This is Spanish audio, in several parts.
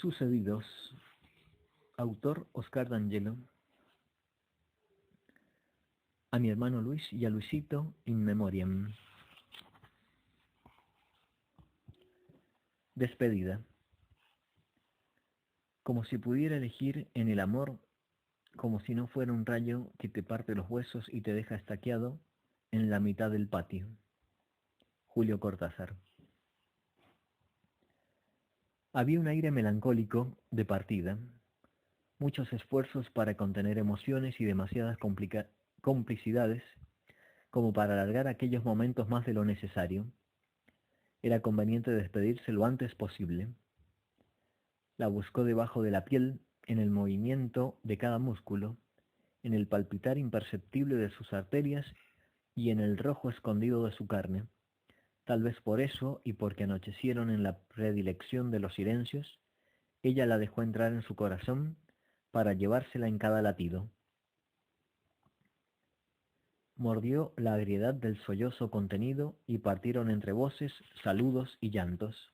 Sucedidos. Autor Oscar D'Angelo. A mi hermano Luis y a Luisito in memoriam. Despedida. Como si pudiera elegir en el amor, como si no fuera un rayo que te parte los huesos y te deja estaqueado en la mitad del patio. Julio Cortázar. Había un aire melancólico de partida, muchos esfuerzos para contener emociones y demasiadas complicidades como para alargar aquellos momentos más de lo necesario. Era conveniente despedirse lo antes posible. La buscó debajo de la piel, en el movimiento de cada músculo, en el palpitar imperceptible de sus arterias y en el rojo escondido de su carne. Tal vez por eso, y porque anochecieron en la predilección de los silencios, ella la dejó entrar en su corazón para llevársela en cada latido. Mordió la agriedad del sollozo contenido y partieron entre voces, saludos y llantos.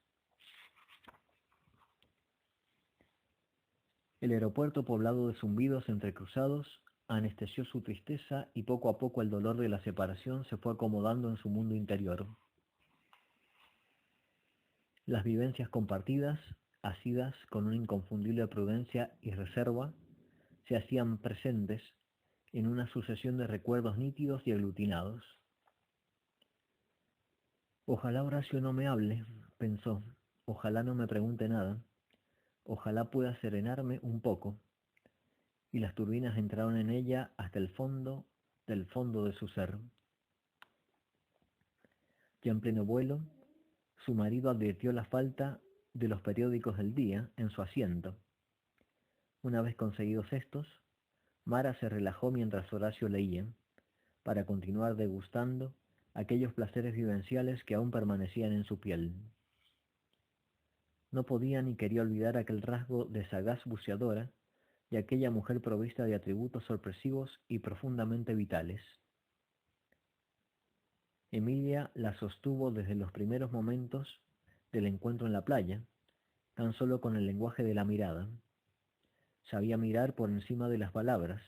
El aeropuerto poblado de zumbidos entrecruzados anestesió su tristeza y poco a poco el dolor de la separación se fue acomodando en su mundo interior. Las vivencias compartidas, asidas con una inconfundible prudencia y reserva, se hacían presentes en una sucesión de recuerdos nítidos y aglutinados. Ojalá Horacio no me hable, pensó, ojalá no me pregunte nada, ojalá pueda serenarme un poco. Y las turbinas entraron en ella hasta el fondo del fondo de su ser. Ya en pleno vuelo, su marido advirtió la falta de los periódicos del día en su asiento. Una vez conseguidos estos, Mara se relajó mientras Horacio leía, para continuar degustando aquellos placeres vivenciales que aún permanecían en su piel. No podía ni quería olvidar aquel rasgo de sagaz buceadora y aquella mujer provista de atributos sorpresivos y profundamente vitales. Emilia la sostuvo desde los primeros momentos del encuentro en la playa, tan solo con el lenguaje de la mirada. Sabía mirar por encima de las palabras,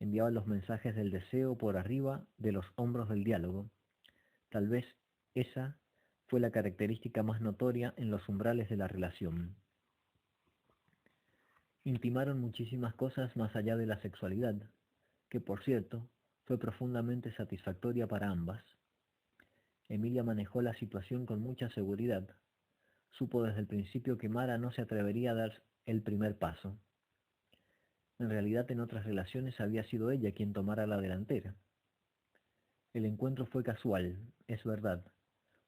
enviaba los mensajes del deseo por arriba de los hombros del diálogo. Tal vez esa fue la característica más notoria en los umbrales de la relación. Intimaron muchísimas cosas más allá de la sexualidad, que por cierto fue profundamente satisfactoria para ambas. Emilia manejó la situación con mucha seguridad. Supo desde el principio que Mara no se atrevería a dar el primer paso. En realidad, en otras relaciones había sido ella quien tomara la delantera. El encuentro fue casual, es verdad.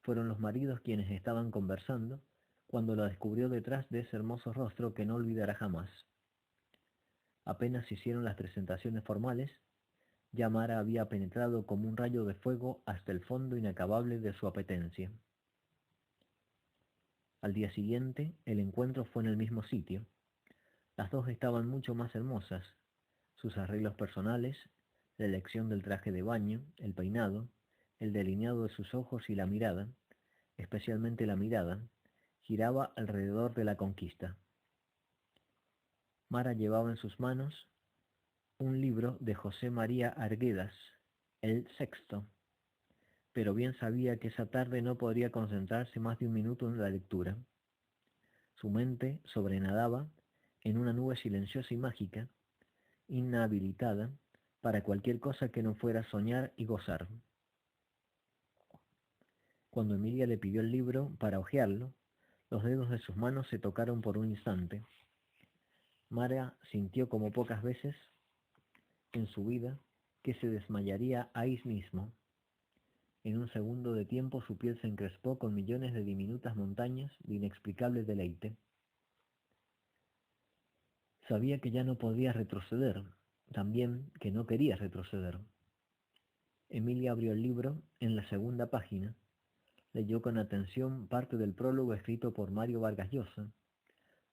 Fueron los maridos quienes estaban conversando cuando la descubrió detrás de ese hermoso rostro que no olvidará jamás. Apenas hicieron las presentaciones formales, ya Mara había penetrado como un rayo de fuego hasta el fondo inacabable de su apetencia. Al día siguiente, el encuentro fue en el mismo sitio. Las dos estaban mucho más hermosas. Sus arreglos personales, la elección del traje de baño, el peinado, el delineado de sus ojos y la mirada, especialmente la mirada, giraba alrededor de la conquista. Mara llevaba en sus manos un libro de José María Arguedas, El Sexto, pero bien sabía que esa tarde no podría concentrarse más de un minuto en la lectura. Su mente sobrenadaba en una nube silenciosa y mágica, inhabilitada para cualquier cosa que no fuera soñar y gozar. Cuando Emilia le pidió el libro para hojearlo, los dedos de sus manos se tocaron por un instante. Mara sintió como pocas veces en su vida que se desmayaría ahí mismo. En un segundo de tiempo su piel se encrespó con millones de diminutas montañas de inexplicable deleite. Sabía que ya no podía retroceder, también que no quería retroceder. Emilia abrió el libro en la segunda página, leyó con atención parte del prólogo escrito por Mario Vargas Llosa,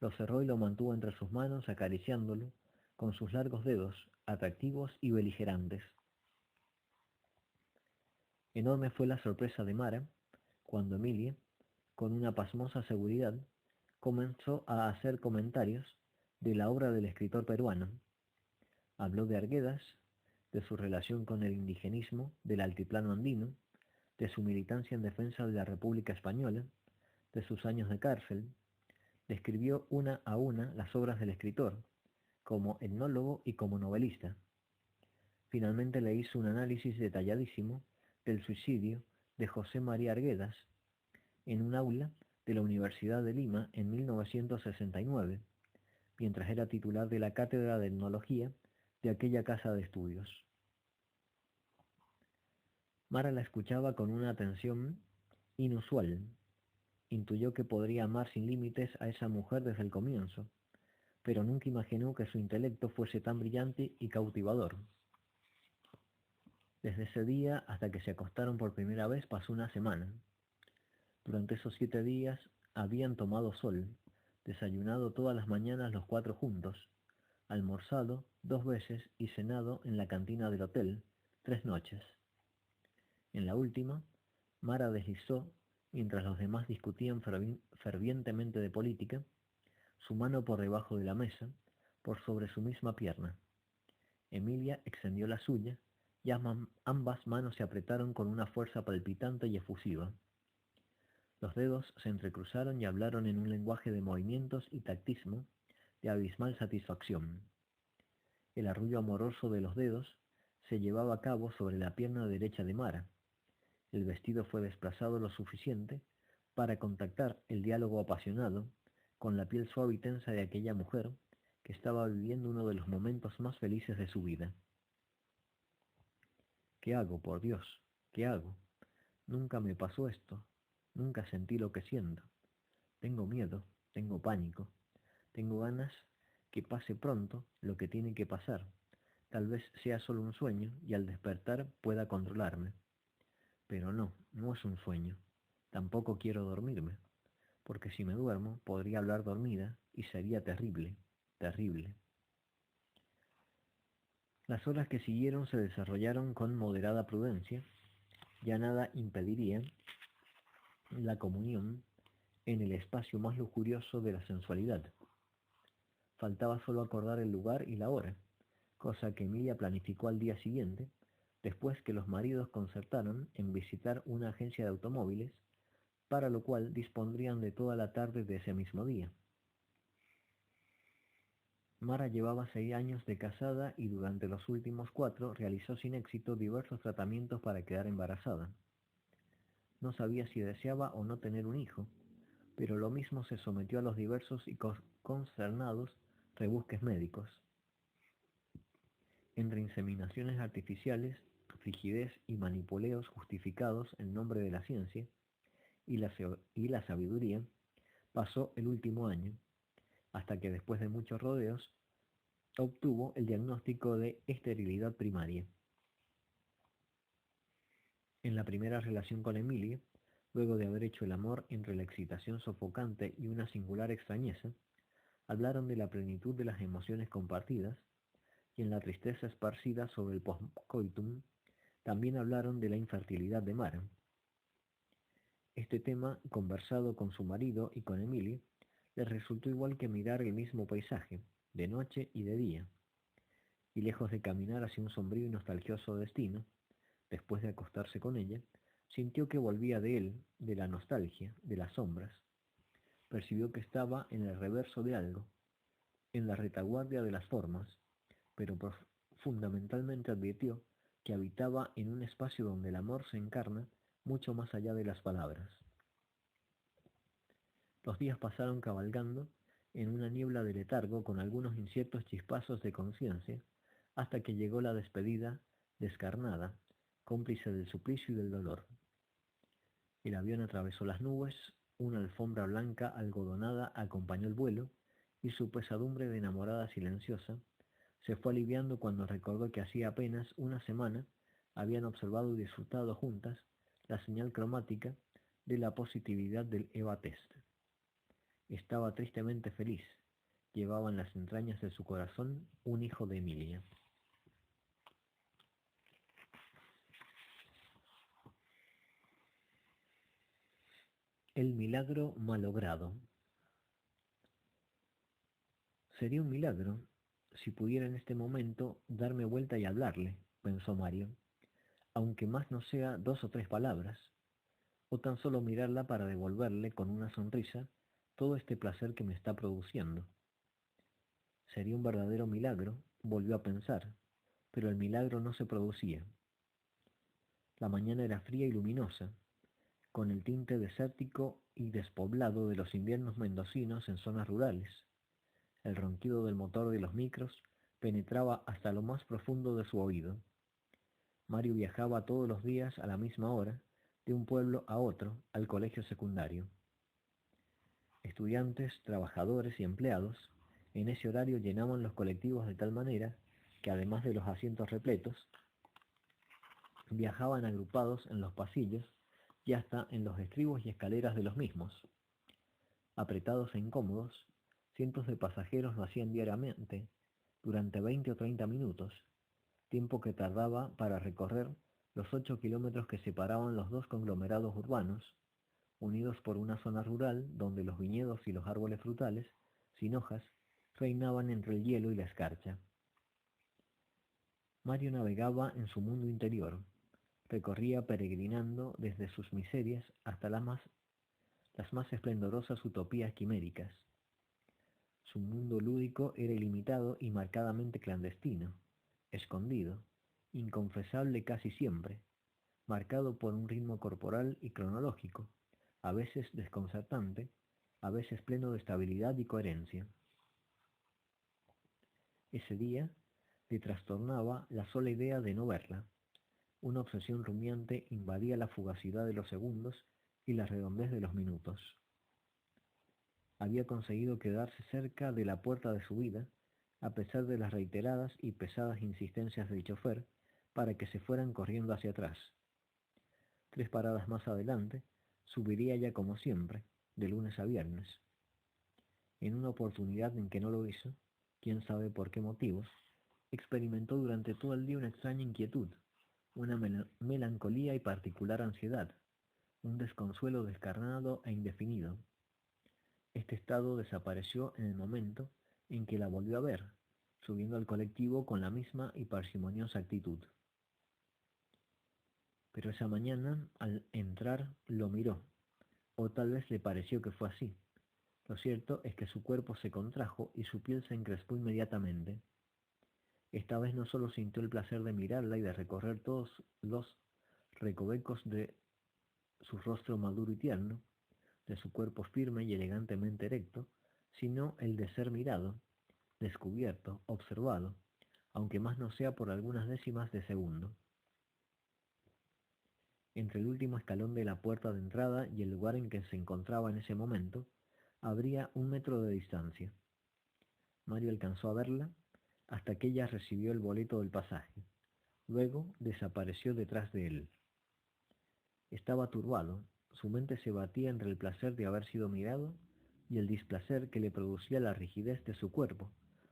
lo cerró y lo mantuvo entre sus manos acariciándolo con sus largos dedos, atractivos y beligerantes. Enorme fue la sorpresa de Mara cuando Emilia, con una pasmosa seguridad, comenzó a hacer comentarios de la obra del escritor peruano. Habló de Arguedas, de su relación con el indigenismo del altiplano andino, de su militancia en defensa de la República Española, de sus años de cárcel. Describió una a una las obras del escritor, como etnólogo y como novelista. Finalmente le hizo un análisis detalladísimo del suicidio de José María Arguedas en un aula de la Universidad de Lima en 1969, mientras era titular de la cátedra de etnología de aquella casa de estudios. Mara la escuchaba con una atención inusual. Intuyó que podría amar sin límites a esa mujer desde el comienzo, pero nunca imaginó que su intelecto fuese tan brillante y cautivador. Desde ese día hasta que se acostaron por primera vez pasó una semana. Durante esos 7 días habían tomado sol, desayunado todas las mañanas los 4 juntos, almorzado 2 veces y cenado en la cantina del hotel 3 noches. En la última, Mara deslizó, mientras los demás discutían fervientemente de política, su mano por debajo de la mesa, por sobre su misma pierna. Emilia extendió la suya, y ambas manos se apretaron con una fuerza palpitante y efusiva. Los dedos se entrecruzaron y hablaron en un lenguaje de movimientos y tactismo de abismal satisfacción. El arrullo amoroso de los dedos se llevaba a cabo sobre la pierna derecha de Mara. El vestido fue desplazado lo suficiente para contactar el diálogo apasionado con la piel suave y tensa de aquella mujer que estaba viviendo uno de los momentos más felices de su vida. ¿Qué hago, por Dios? ¿Qué hago? Nunca me pasó esto. Nunca sentí lo que siento. Tengo miedo, tengo pánico. Tengo ganas que pase pronto lo que tiene que pasar. Tal vez sea solo un sueño y al despertar pueda controlarme. Pero no, no es un sueño. Tampoco quiero dormirme, porque si me duermo podría hablar dormida y sería terrible, terrible. Las horas que siguieron se desarrollaron con moderada prudencia. Ya nada impediría la comunión en el espacio más lujurioso de la sensualidad. Faltaba solo acordar el lugar y la hora, cosa que Emilia planificó al día siguiente, después que los maridos concertaron en visitar una agencia de automóviles, para lo cual dispondrían de toda la tarde de ese mismo día. Mara llevaba 6 años de casada y durante los últimos 4 realizó sin éxito diversos tratamientos para quedar embarazada. No sabía si deseaba o no tener un hijo, pero lo mismo se sometió a los diversos y consternados rebusques médicos. Entre inseminaciones artificiales, frigidez y manipuleos justificados en nombre de la ciencia y la sabiduría, pasó el último año, hasta que después de muchos rodeos, obtuvo el diagnóstico de esterilidad primaria. En la primera relación con Emilia, luego de haber hecho el amor entre la excitación sofocante y una singular extrañeza, hablaron de la plenitud de las emociones compartidas, y en la tristeza esparcida sobre el postcoitum, también hablaron de la infertilidad de Mara. Este tema, conversado con su marido y con Emilia, les resultó igual que mirar el mismo paisaje, de noche y de día, y lejos de caminar hacia un sombrío y nostalgioso destino, después de acostarse con ella, sintió que volvía de él, de la nostalgia, de las sombras. Percibió que estaba en el reverso de algo, en la retaguardia de las formas, pero fundamentalmente advirtió que habitaba en un espacio donde el amor se encarna mucho más allá de las palabras. Los días pasaron cabalgando en una niebla de letargo con algunos inciertos chispazos de conciencia, hasta que llegó la despedida descarnada, cómplice del suplicio y del dolor. El avión atravesó las nubes, una alfombra blanca algodonada acompañó el vuelo, y su pesadumbre de enamorada silenciosa se fue aliviando cuando recordó que hacía apenas una semana habían observado y disfrutado juntas la señal cromática de la positividad del EVA-test. Estaba tristemente feliz. Llevaba en las entrañas de su corazón un hijo de Emilia. El milagro malogrado. Sería un milagro si pudiera en este momento darme vuelta y hablarle, pensó Mario, aunque más no sea 2 o 3 palabras, o tan solo mirarla para devolverle con una sonrisa todo este placer que me está produciendo. Sería un verdadero milagro, volvió a pensar, pero el milagro no se producía. La mañana era fría y luminosa, con el tinte desértico y despoblado de los inviernos mendocinos en zonas rurales. El ronquido del motor de los micros penetraba hasta lo más profundo de su oído. Mario viajaba todos los días a la misma hora, de un pueblo a otro, al colegio secundario. Estudiantes, trabajadores y empleados, en ese horario llenaban los colectivos de tal manera que, además de los asientos repletos, viajaban agrupados en los pasillos y hasta en los estribos y escaleras de los mismos. Apretados e incómodos, cientos de pasajeros lo hacían diariamente, durante 20 o 30 minutos, tiempo que tardaba para recorrer los 8 kilómetros que separaban los dos conglomerados urbanos, unidos por una zona rural donde los viñedos y los árboles frutales, sin hojas, reinaban entre el hielo y la escarcha. Mario navegaba en su mundo interior, recorría peregrinando desde sus miserias hasta las más esplendorosas utopías quiméricas. Su mundo lúdico era ilimitado y marcadamente clandestino, escondido, inconfesable casi siempre, marcado por un ritmo corporal y cronológico, a veces desconcertante, a veces pleno de estabilidad y coherencia. Ese día le trastornaba la sola idea de no verla. Una obsesión rumiante invadía la fugacidad de los segundos y la redondez de los minutos. Había conseguido quedarse cerca de la puerta de su vida, a pesar de las reiteradas y pesadas insistencias del chofer para que se fueran corriendo hacia atrás. 3 paradas más adelante, subiría ya como siempre, de lunes a viernes. En una oportunidad en que no lo hizo, quién sabe por qué motivos, experimentó durante todo el día una extraña inquietud, una melancolía y particular ansiedad, un desconsuelo descarnado e indefinido. Este estado desapareció en el momento en que la volvió a ver, subiendo al colectivo con la misma y parsimoniosa actitud. Pero esa mañana, al entrar, lo miró, o tal vez le pareció que fue así. Lo cierto es que su cuerpo se contrajo y su piel se encrespó inmediatamente. Esta vez no solo sintió el placer de mirarla y de recorrer todos los recovecos de su rostro maduro y tierno, de su cuerpo firme y elegantemente erecto, sino el de ser mirado, descubierto, observado, aunque más no sea por algunas décimas de segundo. Entre el último escalón de la puerta de entrada y el lugar en que se encontraba en ese momento, habría 1 metro de distancia. Mario alcanzó a verla hasta que ella recibió el boleto del pasaje. Luego desapareció detrás de él. Estaba turbado, su mente se batía entre el placer de haber sido mirado y el displacer que le producía la rigidez de su cuerpo,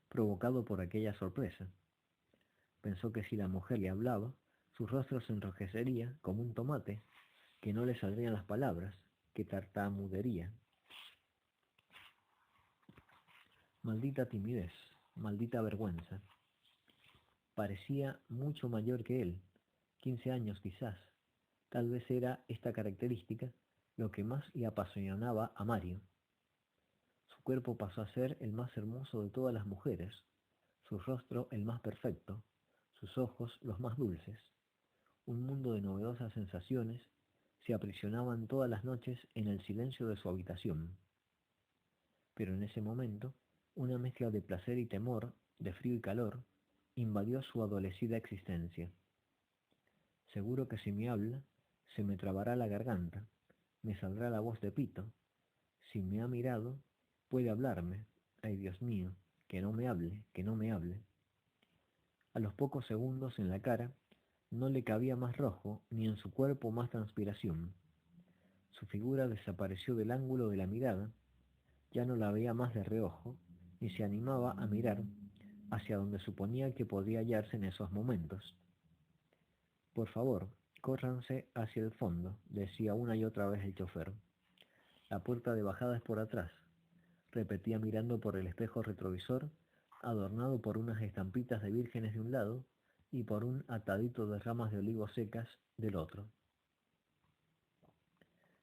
provocado por aquella sorpresa. Pensó que si la mujer le hablaba, su rostro se enrojecería como un tomate, que no le saldrían las palabras, que tartamudearía. Maldita timidez, maldita vergüenza. Parecía mucho mayor que él, 15 años quizás. Tal vez era esta característica lo que más le apasionaba a Mario. Su cuerpo pasó a ser el más hermoso de todas las mujeres, su rostro el más perfecto, sus ojos los más dulces. Un mundo de novedosas sensaciones se aprisionaban todas las noches en el silencio de su habitación. Pero en ese momento, una mezcla de placer y temor, de frío y calor, invadió su adolecida existencia. Seguro que si me habla, se me trabará la garganta, me saldrá la voz de pito. Si me ha mirado, puede hablarme. Ay, Dios mío, que no me hable, que no me hable. A los pocos segundos en la cara no le cabía más rojo, ni en su cuerpo más transpiración. Su figura desapareció del ángulo de la mirada, ya no la veía más de reojo, ni se animaba a mirar hacia donde suponía que podía hallarse en esos momentos. Por favor, córranse hacia el fondo, decía una y otra vez el chofer. La puerta de bajada es por atrás. repetía mirando por el espejo retrovisor, adornado por unas estampitas de vírgenes de un lado y por un atadito de ramas de olivo secas del otro.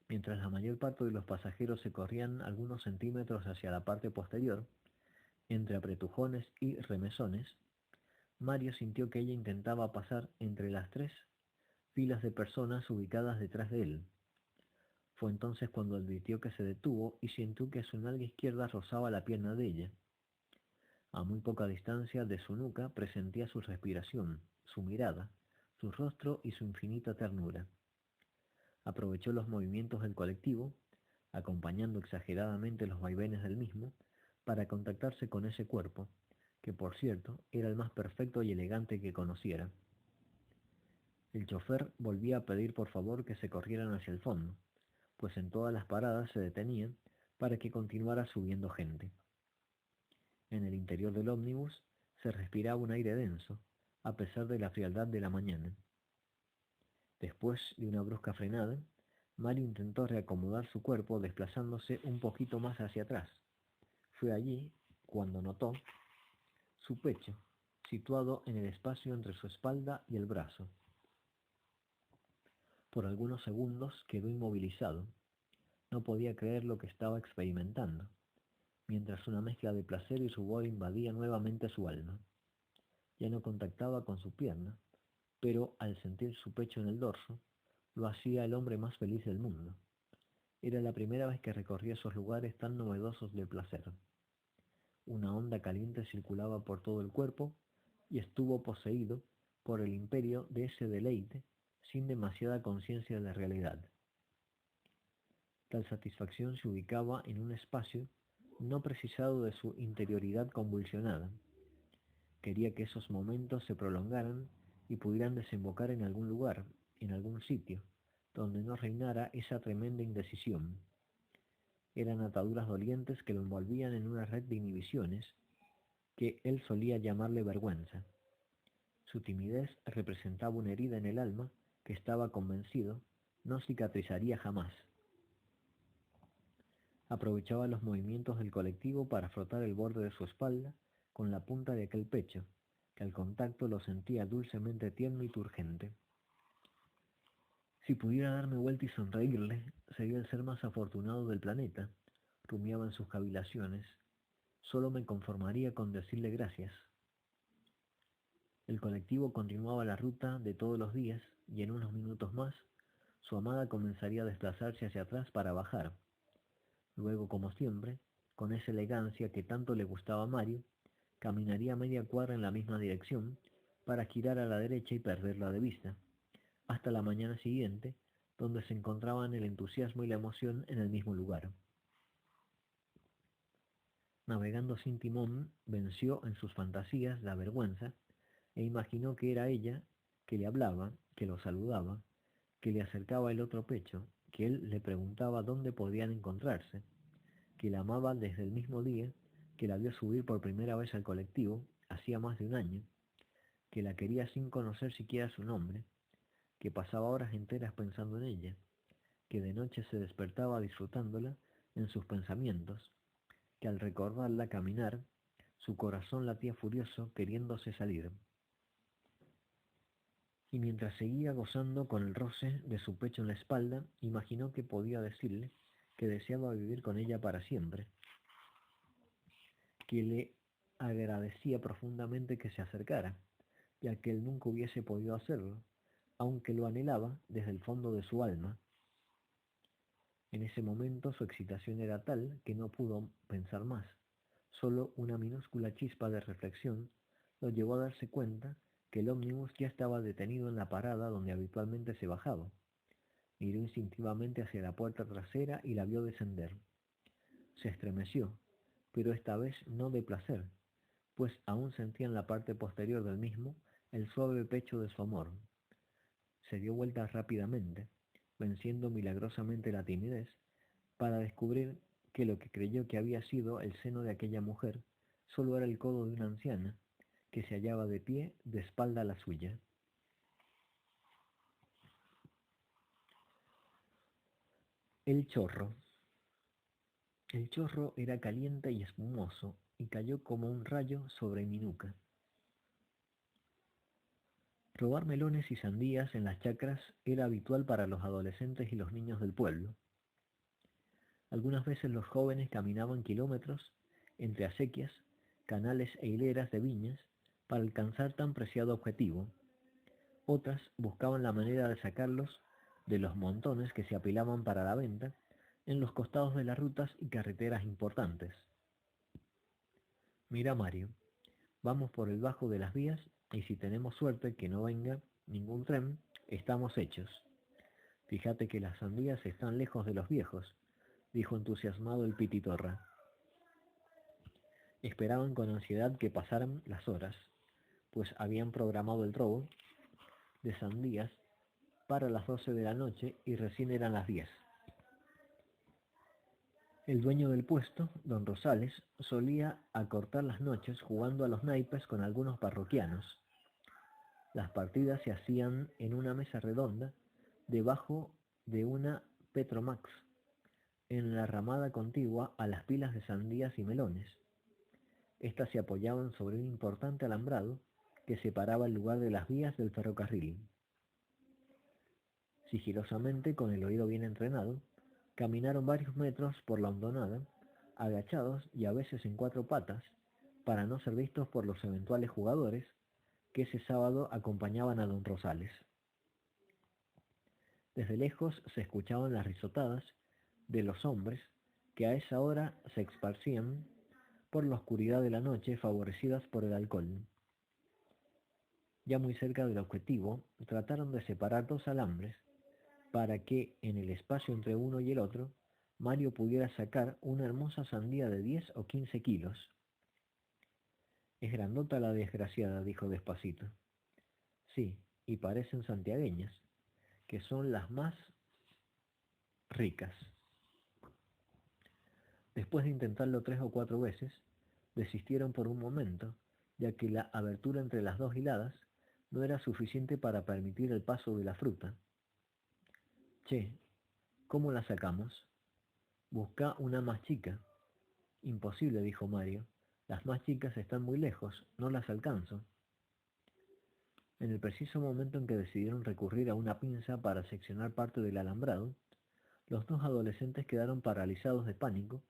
Mientras la mayor parte de los pasajeros se corrían algunos centímetros hacia la parte posterior, entre apretujones y remesones, Mario sintió que ella intentaba pasar entre las 3 filas de personas ubicadas detrás de él. Fue entonces cuando advirtió que se detuvo y sintió que su nalga izquierda rozaba la pierna de ella. A muy poca distancia de su nuca presentía su respiración, su mirada, su rostro y su infinita ternura. Aprovechó los movimientos del colectivo, acompañando exageradamente los vaivenes del mismo, para contactarse con ese cuerpo, que por cierto era el más perfecto y elegante que conociera. El chofer volvía a pedir por favor que se corrieran hacia el fondo, pues en todas las paradas se detenían para que continuara subiendo gente. En el interior del ómnibus se respiraba un aire denso, a pesar de la frialdad de la mañana. Después de una brusca frenada, Mario intentó reacomodar su cuerpo desplazándose un poquito más hacia atrás. Fue allí cuando notó su pecho, situado en el espacio entre su espalda y el brazo. Por algunos segundos quedó inmovilizado. No podía creer lo que estaba experimentando, mientras una mezcla de placer y rubor invadía nuevamente su alma. Ya no contactaba con su pierna, pero al sentir su pecho en el dorso, lo hacía el hombre más feliz del mundo. Era la primera vez que recorría esos lugares tan novedosos del placer. Una onda caliente circulaba por todo el cuerpo y estuvo poseído por el imperio de ese deleite sin demasiada conciencia de la realidad. Tal satisfacción se ubicaba en un espacio no precisado de su interioridad convulsionada. Quería que esos momentos se prolongaran y pudieran desembocar en algún lugar, en algún sitio, donde no reinara esa tremenda indecisión. Eran ataduras dolientes que lo envolvían en una red de inhibiciones que él solía llamarle vergüenza. Su timidez representaba una herida en el alma que estaba convencido no cicatrizaría jamás. Aprovechaba los movimientos del colectivo para frotar el borde de su espalda con la punta de aquel pecho, que al contacto lo sentía dulcemente tierno y turgente. Si pudiera darme vuelta y sonreírle, sería el ser más afortunado del planeta, rumiaba en sus cavilaciones. Solo me conformaría con decirle gracias. El colectivo continuaba la ruta de todos los días y en unos minutos más, su amada comenzaría a desplazarse hacia atrás para bajar. Luego, como siempre, con esa elegancia que tanto le gustaba a Mario, caminaría media cuadra en la misma dirección para girar a la derecha y perderla de vista, hasta la mañana siguiente, donde se encontraban el entusiasmo y la emoción en el mismo lugar. Navegando sin timón, venció en sus fantasías la vergüenza e imaginó que era ella que le hablaba, que lo saludaba, que le acercaba el otro pecho, que él le preguntaba dónde podían encontrarse, que la amaba desde el mismo día que la vio subir por primera vez al colectivo, hacía más de un año, que la quería sin conocer siquiera su nombre, que pasaba horas enteras pensando en ella, que de noche se despertaba disfrutándola en sus pensamientos, que al recordarla caminar, su corazón latía furioso queriéndose salir. Y mientras seguía gozando con el roce de su pecho en la espalda, imaginó que podía decirle que deseaba vivir con ella para siempre, que le agradecía profundamente que se acercara, ya que él nunca hubiese podido hacerlo, aunque lo anhelaba desde el fondo de su alma. En ese momento su excitación era tal que no pudo pensar más. Solo una minúscula chispa de reflexión lo llevó a darse cuenta que el ómnibus ya estaba detenido en la parada donde habitualmente se bajaba. Miró instintivamente hacia la puerta trasera y la vio descender. Se estremeció, pero esta vez no de placer, pues aún sentía en la parte posterior del mismo el suave pecho de su amor. Se dio vuelta rápidamente, venciendo milagrosamente la timidez, para descubrir que lo que creyó que había sido el seno de aquella mujer solo era el codo de una anciana que se hallaba de pie de espalda a la suya. El chorro. El chorro era caliente y espumoso y cayó como un rayo sobre mi nuca. Robar melones y sandías en las chacras era habitual para los adolescentes y los niños del pueblo. Algunas veces los jóvenes caminaban kilómetros entre acequias, canales e hileras de viñas para alcanzar tan preciado objetivo. Otras buscaban la manera de sacarlos de los montones que se apilaban para la venta en los costados de las rutas y carreteras importantes. Mira, Mario, vamos por el bajo de las vías y si tenemos suerte que no venga ningún tren, estamos hechos. Fíjate que las sandías están lejos de los viejos, dijo entusiasmado el Pititorra. Esperaban con ansiedad que pasaran las horas, pues habían programado el robo de sandías para las 12 de la noche y recién eran las 10. El dueño del puesto, don Rosales, solía acortar las noches jugando a los naipes con algunos parroquianos. Las partidas se hacían en una mesa redonda debajo de una Petromax, en la ramada contigua a las pilas de sandías y melones. Estas se apoyaban sobre un importante alambrado que separaba el lugar de las vías del ferrocarril. Sigilosamente, con el oído bien entrenado, caminaron varios metros por la hondonada, agachados y a veces en cuatro patas, para no ser vistos por los eventuales jugadores que ese sábado acompañaban a don Rosales. Desde lejos se escuchaban las risotadas de los hombres que a esa hora se esparcían por la oscuridad de la noche favorecidas por el alcohol. Ya muy cerca del objetivo, trataron de separar dos alambres para que, en el espacio entre uno y el otro, Mario pudiera sacar una hermosa sandía de 10 o 15 kilos. Es grandota la desgraciada, dijo despacito. Sí, y parecen santiagueñas, que son las más ricas. Después de intentarlo 3 o 4 veces, desistieron por un momento, ya que la abertura entre las dos hiladas no era suficiente para permitir el paso de la fruta. Che, ¿cómo la sacamos? Busca una más chica. Imposible, dijo Mario. Las más chicas están muy lejos, no las alcanzo. En el preciso momento en que decidieron recurrir a una pinza para seccionar parte del alambrado, los dos adolescentes quedaron paralizados de pánico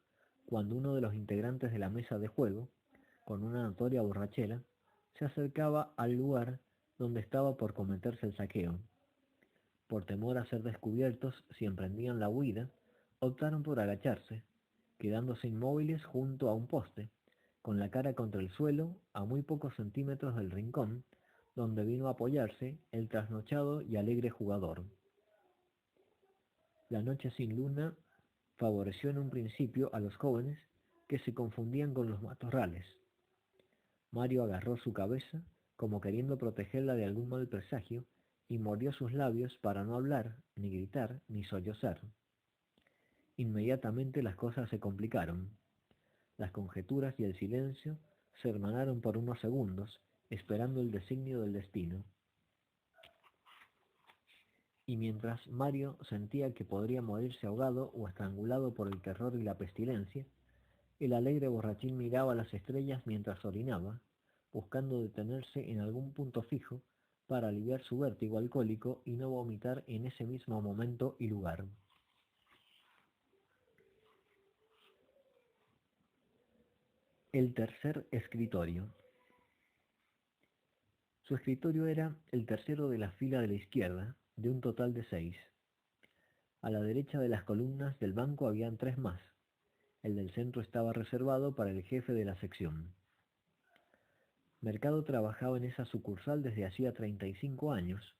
cuando uno de los integrantes de la mesa de juego, con una notoria borrachera, se acercaba al lugar donde estaba por cometerse el saqueo. Por temor a ser descubiertos si emprendían la huida, optaron por agacharse, quedándose inmóviles junto a un poste, con la cara contra el suelo a muy pocos centímetros del rincón donde vino a apoyarse el trasnochado y alegre jugador. La noche sin luna favoreció en un principio a los jóvenes que se confundían con los matorrales. Mario agarró su cabeza como queriendo protegerla de algún mal presagio y mordió sus labios para no hablar, ni gritar, ni sollozar. Inmediatamente las cosas se complicaron. Las conjeturas y el silencio se hermanaron por unos segundos, esperando el designio del destino. Y mientras Mario sentía que podría morirse ahogado o estrangulado por el terror y la pestilencia, el alegre borrachín miraba las estrellas mientras orinaba, buscando detenerse en algún punto fijo para aliviar su vértigo alcohólico y no vomitar en ese mismo momento y lugar. El tercer escritorio. Su escritorio era el tercero de la fila de la izquierda, de un total de 6. A la derecha de las columnas del banco habían 3 más. El del centro estaba reservado para el jefe de la sección. Mercado trabajaba en esa sucursal desde hacía 35 años.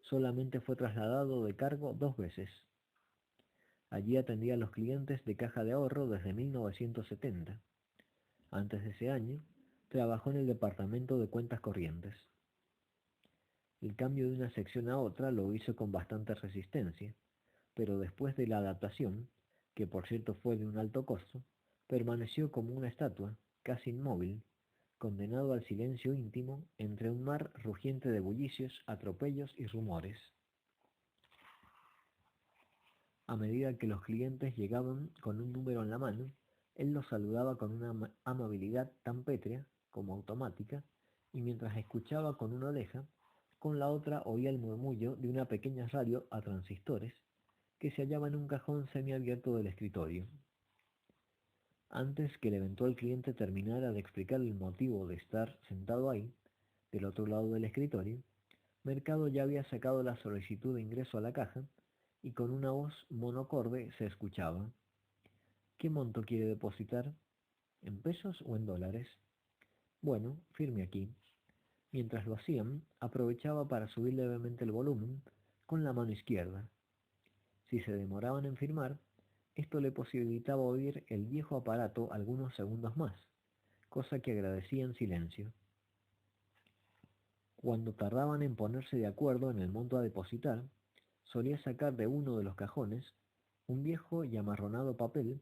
Solamente fue trasladado de cargo 2 veces. Allí atendía a los clientes de caja de ahorro desde 1970. Antes de ese año, trabajó en el departamento de cuentas corrientes. El cambio de una sección a otra lo hizo con bastante resistencia, pero después de la adaptación, que por cierto fue de un alto costo, permaneció como una estatua, casi inmóvil, condenado al silencio íntimo entre un mar rugiente de bullicios, atropellos y rumores. A medida que los clientes llegaban con un número en la mano, él los saludaba con una amabilidad tan pétrea como automática, y mientras escuchaba con una oreja, con la otra oía el murmullo de una pequeña radio a transistores que se hallaba en un cajón semiabierto del escritorio. Antes que el eventual cliente terminara de explicar el motivo de estar sentado ahí, del otro lado del escritorio, Mercado ya había sacado la solicitud de ingreso a la caja y con una voz monocorde se escuchaba: ¿Qué monto quiere depositar? ¿En pesos o en dólares? Bueno, firme aquí. Mientras lo hacían, aprovechaba para subir levemente el volumen con la mano izquierda. Si se demoraban en firmar, esto le posibilitaba oír el viejo aparato algunos segundos más, cosa que agradecía en silencio. Cuando tardaban en ponerse de acuerdo en el monto a depositar, solía sacar de uno de los cajones un viejo y amarronado papel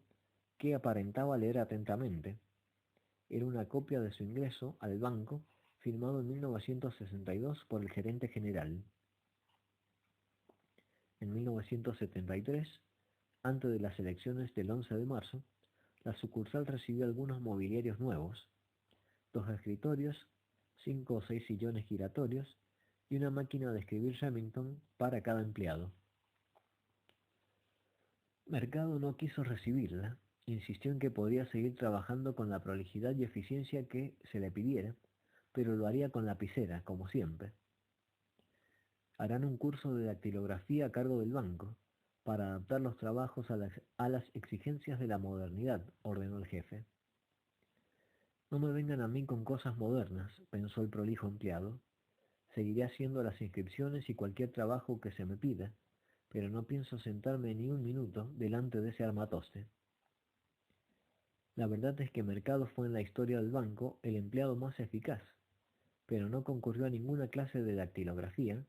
que aparentaba leer atentamente. Era una copia de su ingreso al banco firmado en 1962 por el gerente general. En 1973, antes de las elecciones del 11 de marzo, la sucursal recibió algunos mobiliarios nuevos: 2 escritorios, 5 o 6 sillones giratorios y una máquina de escribir Remington para cada empleado. Mercado no quiso recibirla, insistió en que podía seguir trabajando con la prolijidad y eficiencia que se le pidiera, pero lo haría con lapicera, como siempre. Harán un curso de dactilografía a cargo del banco, para adaptar los trabajos a las exigencias de la modernidad, ordenó el jefe. No me vengan a mí con cosas modernas, pensó el prolijo empleado. Seguiré haciendo las inscripciones y cualquier trabajo que se me pida, pero no pienso sentarme ni un minuto delante de ese armatoste. La verdad es que Mercado fue en la historia del banco el empleado más eficaz, pero no concurrió a ninguna clase de dactilografía,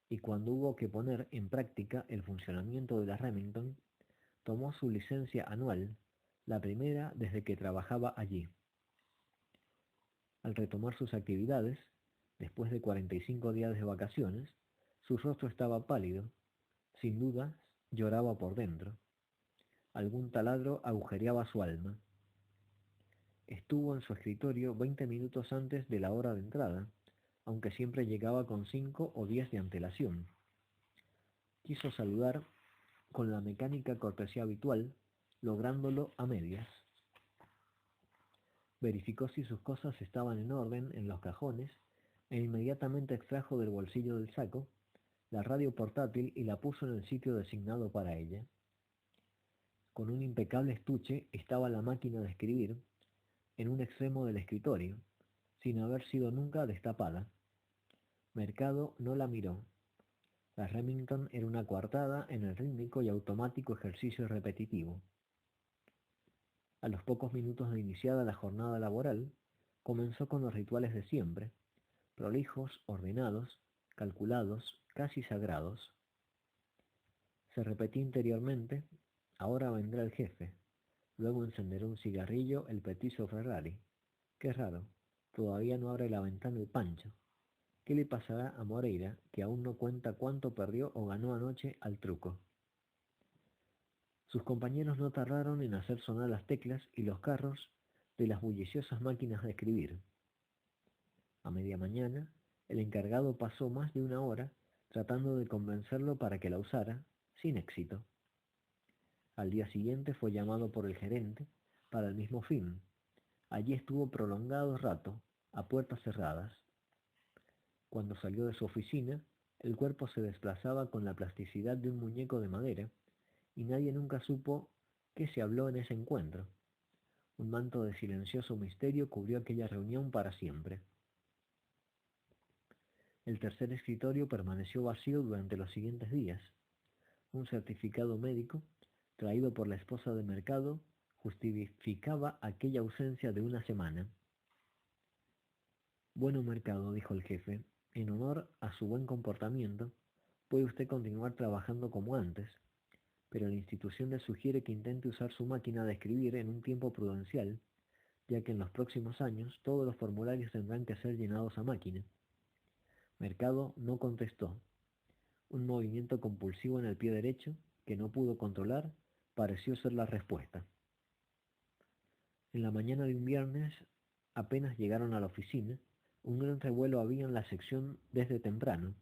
y cuando hubo que poner en práctica el funcionamiento de la Remington, tomó su licencia anual, la primera desde que trabajaba allí. Al retomar sus actividades, después de 45 días de vacaciones, su rostro estaba pálido. Sin duda, lloraba por dentro. Algún taladro agujereaba su alma. Estuvo en su escritorio 20 minutos antes de la hora de entrada, aunque siempre llegaba con 5 o 10 de antelación. Quiso saludar con la mecánica cortesía habitual, lográndolo a medias. Verificó si sus cosas estaban en orden en los cajones e inmediatamente extrajo del bolsillo del saco la radio portátil y la puso en el sitio designado para ella. Con un impecable estuche estaba la máquina de escribir en un extremo del escritorio, sin haber sido nunca destapada. Mercado no la miró. La Remington era una coartada en el rítmico y automático ejercicio repetitivo. A los pocos minutos de iniciada la jornada laboral, comenzó con los rituales de siempre, prolijos, ordenados, calculados, casi sagrados. Se repetía interiormente: ahora vendrá el jefe. Luego encenderá un cigarrillo el petizo Ferrari. Qué raro, todavía no abre la ventana el Pancho. ¿Qué le pasará a Moreira, que aún no cuenta cuánto perdió o ganó anoche al truco? Sus compañeros no tardaron en hacer sonar las teclas y los carros de las bulliciosas máquinas de escribir. A media mañana, el encargado pasó más de una hora tratando de convencerlo para que la usara, sin éxito. Al día siguiente fue llamado por el gerente para el mismo fin. Allí estuvo prolongado rato, a puertas cerradas. Cuando salió de su oficina, el cuerpo se desplazaba con la plasticidad de un muñeco de madera, y nadie nunca supo qué se habló en ese encuentro. Un manto de silencioso misterio cubrió aquella reunión para siempre. El tercer escritorio permaneció vacío durante los siguientes días. Un certificado médico, traído por la esposa de Mercado, justificaba aquella ausencia de una semana. Bueno, Mercado, dijo el jefe, en honor a su buen comportamiento, puede usted continuar trabajando como antes, pero la institución le sugiere que intente usar su máquina de escribir en un tiempo prudencial, ya que en los próximos años todos los formularios tendrán que ser llenados a máquina. Mercado no contestó. Un movimiento compulsivo en el pie derecho que no pudo controlar, pareció ser la respuesta. En la mañana de un viernes, apenas llegaron a la oficina, un gran revuelo había en la sección desde temprano.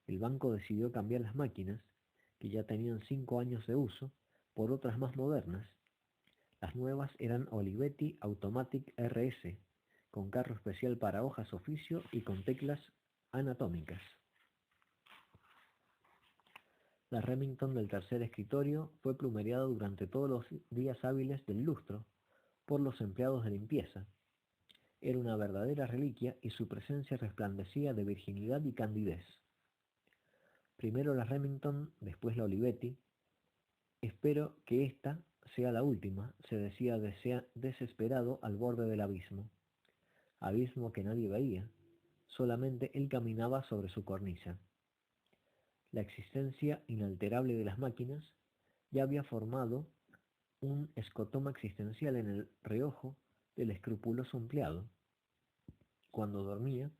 El banco decidió cambiar las máquinas, que ya tenían 5 años de uso, por otras más modernas. Las nuevas eran Olivetti Automatic RS, con carro especial para hojas oficio y con teclas anatómicas. La Remington del tercer escritorio fue plumereada durante todos los días hábiles del lustro por los empleados de limpieza. Era una verdadera reliquia y su presencia resplandecía de virginidad y candidez. Primero la Remington, después la Olivetti. Espero que esta sea la última, se decía desesperado al borde del abismo. Abismo que nadie veía, solamente él caminaba sobre su cornisa. La existencia inalterable de las máquinas ya había formado un escotoma existencial en el reojo del escrupuloso empleado. Cuando dormía,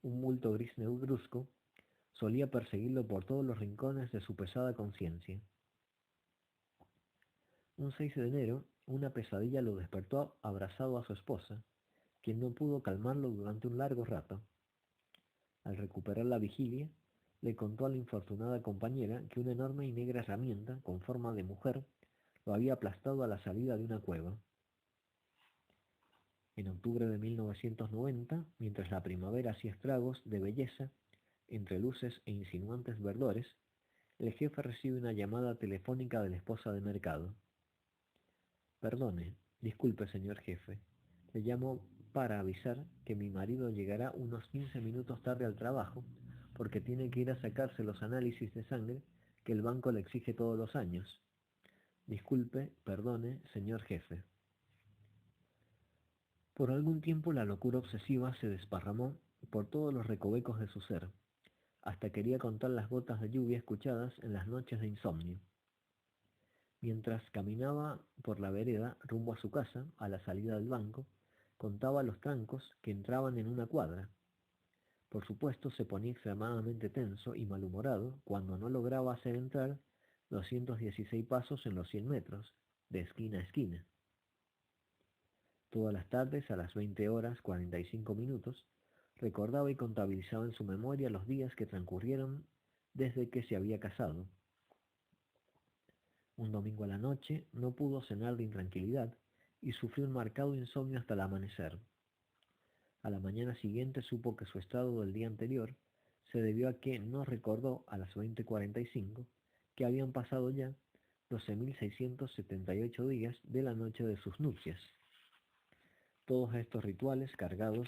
un bulto gris negruzco solía perseguirlo por todos los rincones de su pesada conciencia. Un 6 de enero, una pesadilla lo despertó abrazado a su esposa, quien no pudo calmarlo durante un largo rato. Al recuperar la vigilia, le contó a la infortunada compañera que una enorme y negra herramienta, con forma de mujer, lo había aplastado a la salida de una cueva. En octubre de 1990, mientras la primavera hacía estragos de belleza, entre luces e insinuantes verdores, el jefe recibe una llamada telefónica de la esposa de mercado. Perdone, disculpe, señor jefe. Le llamo para avisar que mi marido llegará unos 15 minutos tarde al trabajo porque tiene que ir a sacarse los análisis de sangre que el banco le exige todos los años. Disculpe, perdone, señor jefe. Por algún tiempo la locura obsesiva se desparramó por todos los recovecos de su ser. Hasta quería contar las gotas de lluvia escuchadas en las noches de insomnio. Mientras caminaba por la vereda rumbo a su casa, a la salida del banco, contaba los trancos que entraban en una cuadra. Por supuesto, se ponía extremadamente tenso y malhumorado cuando no lograba hacer entrar 216 pasos en los 100 metros, de esquina a esquina. Todas las tardes, a las 20 horas 45 minutos, recordaba y contabilizaba en su memoria los días que transcurrieron desde que se había casado. Un domingo a la noche no pudo cenar de intranquilidad y sufrió un marcado insomnio hasta el amanecer. A la mañana siguiente supo que su estado del día anterior se debió a que no recordó a las 20:45 que habían pasado ya 12.678 días de la noche de sus nupcias. Todos estos rituales, cargados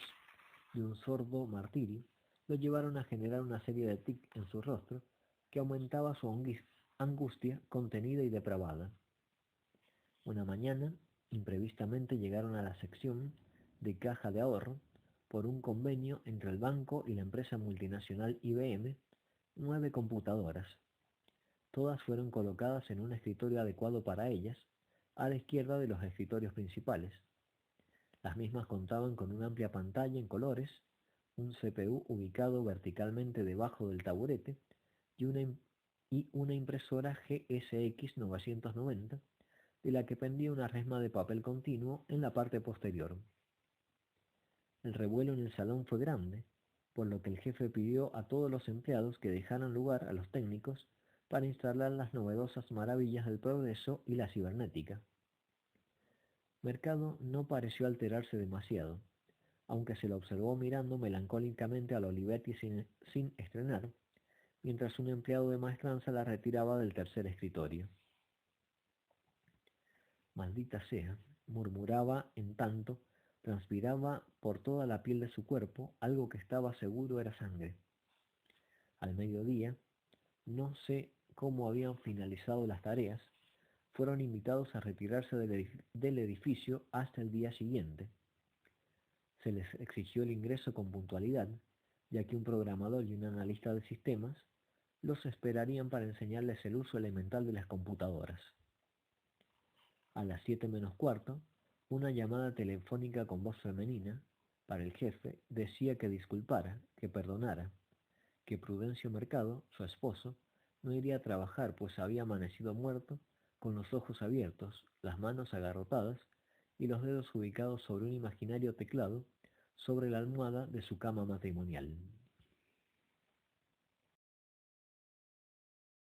de un sordo martirio, lo llevaron a generar una serie de tics en su rostro que aumentaba su angustia contenida y depravada. Una mañana, imprevistamente llegaron a la sección de caja de ahorro, por un convenio entre el banco y la empresa multinacional IBM, 9 computadoras. Todas fueron colocadas en un escritorio adecuado para ellas, a la izquierda de los escritorios principales. Las mismas contaban con una amplia pantalla en colores, un CPU ubicado verticalmente debajo del taburete y una impresora GSX 990, de la que pendía una resma de papel continuo en la parte posterior. El revuelo en el salón fue grande, por lo que el jefe pidió a todos los empleados que dejaran lugar a los técnicos para instalar las novedosas maravillas del progreso y la cibernética. Mercado no pareció alterarse demasiado, aunque se lo observó mirando melancólicamente a la Olivetti sin estrenar, mientras un empleado de maestranza la retiraba del tercer escritorio. Maldita sea, murmuraba en tanto, transpiraba por toda la piel de su cuerpo algo que estaba seguro era sangre. Al mediodía, no sé cómo habían finalizado las tareas, fueron invitados a retirarse del edificio hasta el día siguiente. Se les exigió el ingreso con puntualidad, ya que un programador y un analista de sistemas los esperarían para enseñarles el uso elemental de las computadoras. A las 7 menos cuarto, una llamada telefónica con voz femenina, para el jefe, decía que disculpara, que perdonara, que Prudencio Mercado, su esposo, no iría a trabajar, pues había amanecido muerto, con los ojos abiertos, las manos agarrotadas y los dedos ubicados sobre un imaginario teclado sobre la almohada de su cama matrimonial.